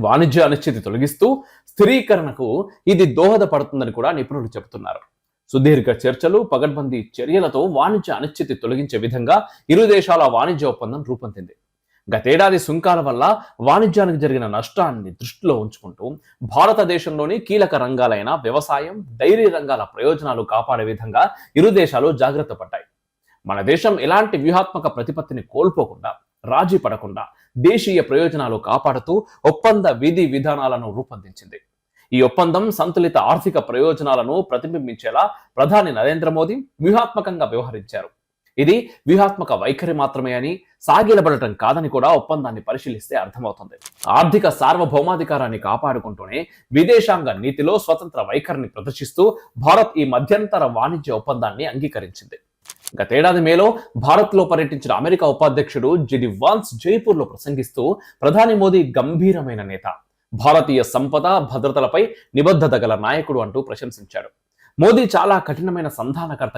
వాణిజ్య అనిశ్చితి తొలగిస్తూ స్థిరీకరణకు ఇది దోహదపడుతుందని కూడా నిపుణులు చెబుతున్నారు. సుదీర్ఘ చర్చలు, పగడ్బందీ చర్యలతో వాణిజ్య అనిశ్చితి తొలగించే విధంగా ఇరు దేశాల వాణిజ్య ఒప్పందం రూపొందింది. గతేడాది సుంకాల వల్ల వాణిజ్యానికి జరిగిన నష్టాన్ని దృష్టిలో ఉంచుకుంటూ భారతదేశంలోని కీలక రంగాలైన వ్యవసాయం, డైరీ రంగాల ప్రయోజనాలు కాపాడే విధంగా ఇరు దేశాలు జాగ్రత్త పడ్డాయి. మన దేశం ఎలాంటి వ్యూహాత్మక ప్రతిపత్తిని కోల్పోకుండా, రాజీ పడకుండా దేశీయ ప్రయోజనాలు కాపాడుతూ ఒప్పంద విధి విధానాలను రూపొందించింది. ఈ ఒప్పందం సంతులిత ఆర్థిక ప్రయోజనాలను ప్రతిబింబించేలా ప్రధాని నరేంద్ర మోదీ వ్యూహాత్మకంగా వ్యవహరించారు. ఇది వ్యూహాత్మక వైఖరి మాత్రమే అని, సాగిలబడటం కాదని కూడా ఒప్పందాన్ని పరిశీలిస్తే అర్థమవుతుంది. ఆర్థిక సార్వభౌమాధికారాన్ని కాపాడుకుంటూనే విదేశాంగ నీతిలో స్వతంత్ర వైఖరిని ప్రదర్శిస్తూ భారత్ ఈ మధ్యంతర వాణిజ్య ఒప్పందాన్ని అంగీకరించింది. గతేడాది మేలో భారత్లో పర్యటించిన అమెరికా ఉపాధ్యక్షుడు జెడి వాన్స్ జైపూర్లో ప్రసంగిస్తూ ప్రధాని మోదీ గంభీరమైన నేత, భారతీయ సంపద, భద్రతలపై నిబద్ధత గల నాయకుడు అంటూ ప్రశంసించాడు. మోదీ చాలా కఠినమైన సంధానకర్త